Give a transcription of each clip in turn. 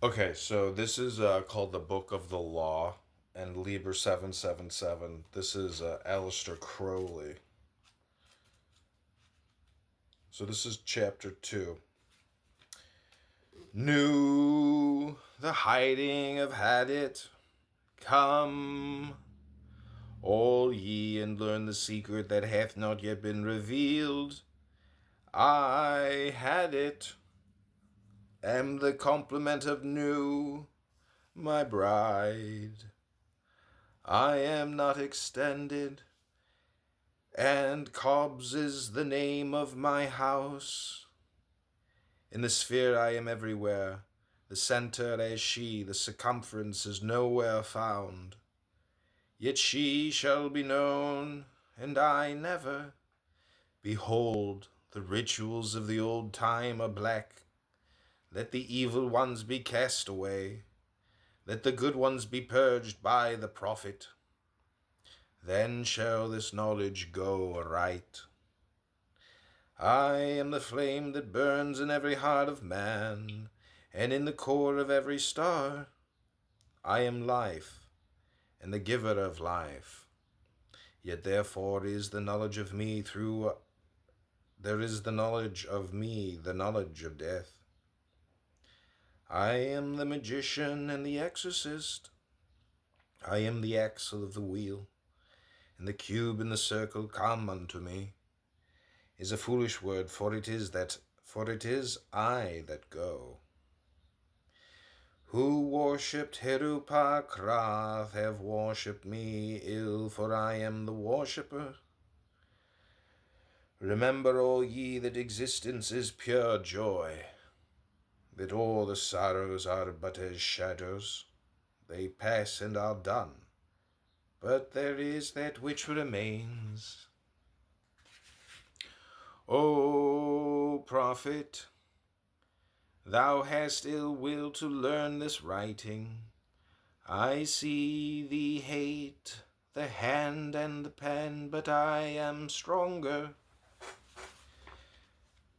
Okay, so this is called the Book of the Law and Liber 777. This is Aleister Crowley. So this is chapter 2. New, the hiding have had it. Come, all ye, and learn the secret that hath not yet been revealed. I had it, am the complement of new, my bride. I am not extended, and Cobb's is the name of my house. In the sphere I am everywhere, the centre as she, the circumference is nowhere found. Yet she shall be known, and I never. Behold, the rituals of the old time are black. Let the evil ones be cast away. Let the good ones be purged by the prophet. Then shall this knowledge go aright. I am the flame that burns in every heart of man, and in the core of every star. I am life, and the giver of life. Yet therefore is the knowledge of me there is the knowledge of me, the knowledge of death. I am the magician and the exorcist. I am the axle of the wheel, and the cube and the circle come unto me. Is a foolish word, for it is I that go. Who worshipped Herupa Krath have worshipped me ill, for I am the worshipper. Remember, all ye, that existence is pure joy, that all the sorrows are but as shadows. They pass and are done, but there is that which remains. O prophet, thou hast ill will to learn this writing. I see thee hate the hand and the pen, but I am stronger.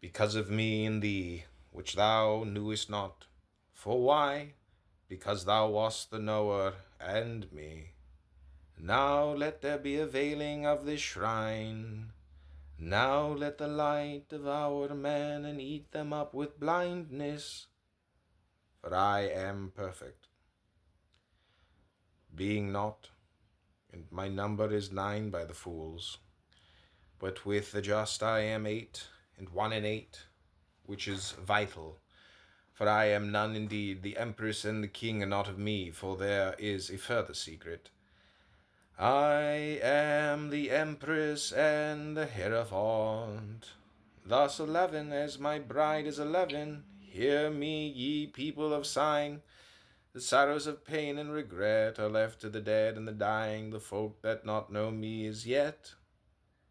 Because of me and thee, which thou knewest not. For why? Because thou wast the knower and me. Now let there be a veiling of this shrine. Now let the light devour man and eat them up with blindness. For I am perfect, being not, and my number is 9 by the fools. But with the just I am 8, and 1 in 8, which is vital. For I am none indeed, the empress and the king are not of me, for there is a further secret. I am the empress and the Hereford. Thus 11, as my bride is 11. Hear me, ye people of sign. The sorrows of pain and regret are left to the dead and the dying, the folk that not know me as yet.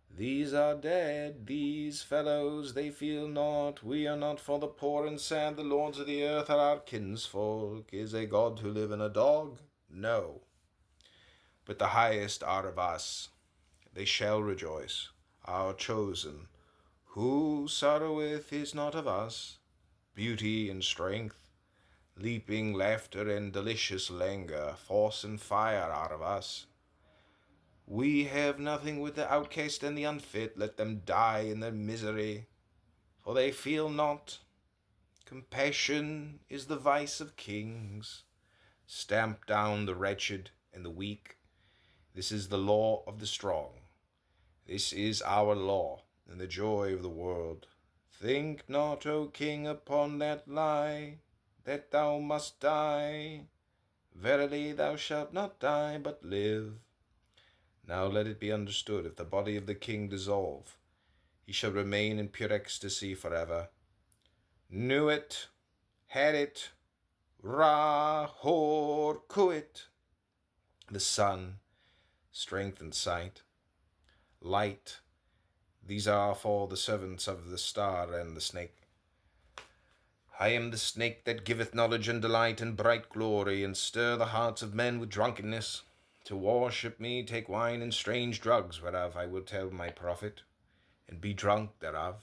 These are dead, these fellows, they feel not. We are not for the poor and sad. The lords of the earth are our kinsfolk. Is a God to live in a dog? No. But the highest are of us. They shall rejoice, our chosen. Who sorroweth is not of us. Beauty and strength, leaping laughter and delicious languor, force and fire are of us. We have nothing with the outcast and the unfit. Let them die in their misery, for they feel not. Compassion is the vice of kings. Stamp down the wretched and the weak. This is the law of the strong. This is our law and the joy of the world. Think not, O king, upon that lie, that thou must die. Verily thou shalt not die, but live. Now let it be understood, if the body of the king dissolve, he shall remain in pure ecstasy forever. Knew it, had it, Ra-hor kuit. The sun, strength and sight, light, these are for the servants of the star and the snake. I am the snake that giveth knowledge and delight and bright glory, and stir the hearts of men with drunkenness. To worship me take wine and strange drugs, whereof I will tell my prophet, and be drunk thereof.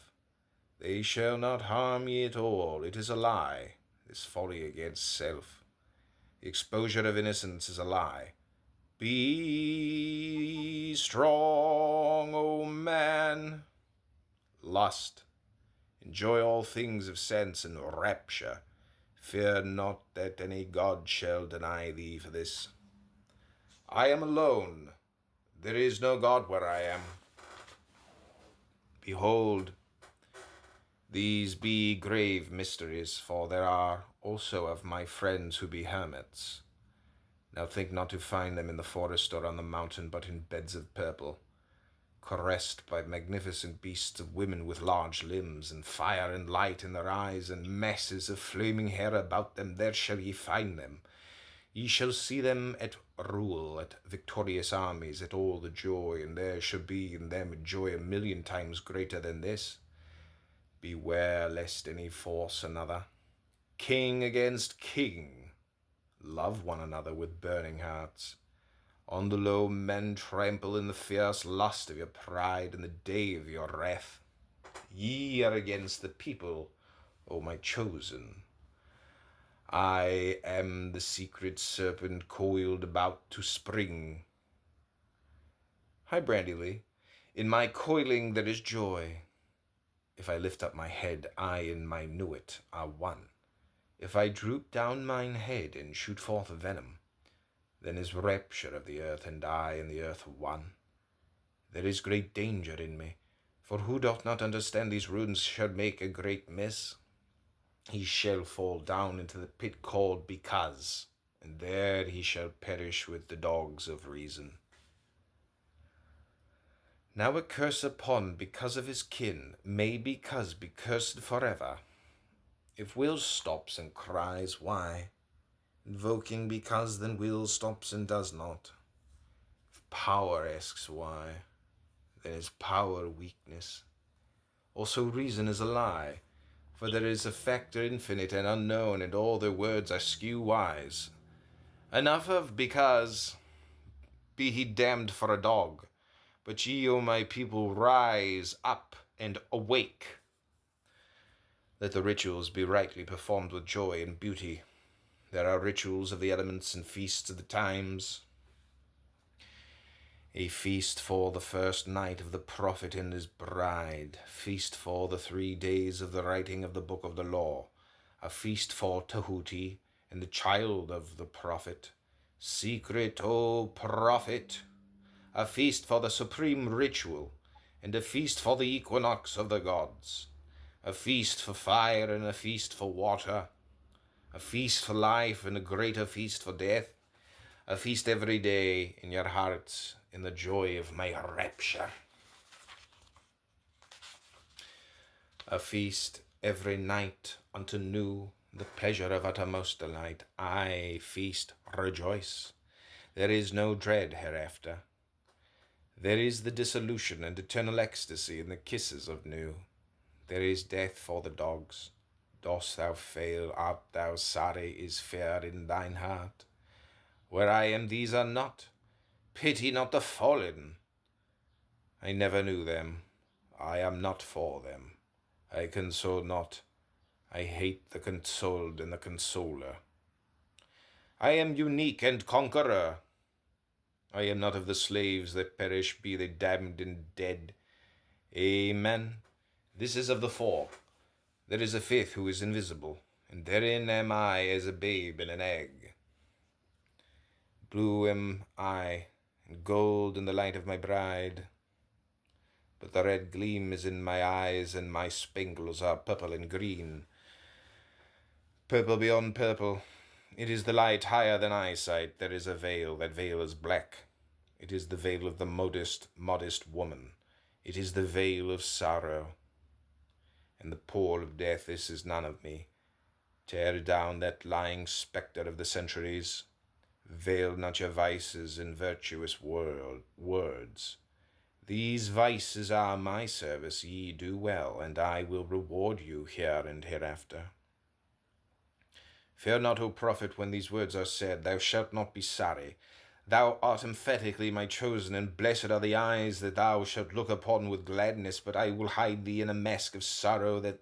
They shall not harm ye at all. It is a lie. is folly against self. The exposure of innocence is a lie. Be strong, O man. Lust. Enjoy all things of sense and rapture. Fear not that any god shall deny thee for this. I am alone. There is no god where I am. Behold, these be grave mysteries, for there are also of my friends who be hermits. Now think not to find them in the forest or on the mountain, but in beds of purple, caressed by magnificent beasts of women with large limbs, and fire and light in their eyes, and masses of flaming hair about them. There shall ye find them. Ye shall see them at rule, at victorious armies, at all the joy, and there shall be in them a joy 1,000,000 times greater than this. Beware lest any force another. King against king. Love one another with burning hearts. On the low men trample in the fierce lust of your pride and the day of your wrath. Ye are against the people, O my chosen. I am the secret serpent coiled about to spring. Hi, Brandy. In my coiling there is joy. If I lift up my head, I and my Nuit are one. If I droop down mine head and shoot forth venom, then is rapture of the earth, and I and the earth one. There is great danger in me, for who doth not understand these runes shall make a great miss. He shall fall down into the pit called Because, and there he shall perish with the dogs of reason. Now a curse upon because of his kin may because be cursed forever. If will stops and cries, why? Invoking because, then will stops and does not. If power asks why, then is power weakness. Also reason is a lie, for there is a factor infinite and unknown, and all their words are skew wise. Enough of because, be he damned for a dog. But ye, O my people, rise up and awake. Let the rituals be rightly performed with joy and beauty. There are rituals of the elements and feasts of the times. A feast for the first night of the prophet and his bride. Feast for the 3 days of the writing of the book of the law. A feast for Tahuti and the child of the prophet. Secret, O prophet. A feast for the supreme ritual, and a feast for the equinox of the gods. A feast for fire and a feast for water. A feast for life and a greater feast for death. A feast every day in your hearts in the joy of my rapture. A feast every night unto new, the pleasure of uttermost delight. I feast, rejoice. There is no dread hereafter. There is the dissolution and eternal ecstasy in the kisses of new. There is death for the dogs. Dost thou fail? Art thou sorry? Is fear in thine heart? Where I am, these are not. Pity not the fallen. I never knew them. I am not for them. I console not. I hate the consoled and the consoler. I am unique and conqueror. I am not of the slaves that perish, be they damned and dead. Amen. This is of the four. There is a fifth who is invisible, and therein am I as a babe in an egg. Blue am I, and gold in the light of my bride. But the red gleam is in my eyes, and my spangles are purple and green. Purple beyond purple. It is the light higher than eyesight. There is a veil. That veil is black. It is the veil of the modest woman. It is the veil of sorrow. And the pall of death, this is none of me. Tear down that lying spectre of the centuries. Veil not your vices in virtuous words. These vices are my service. Ye do well, and I will reward you here and hereafter. Fear not, O prophet, when these words are said. Thou shalt not be sorry. Thou art emphatically my chosen, and blessed are the eyes that thou shalt look upon with gladness. But I will hide thee in a mask of sorrow, that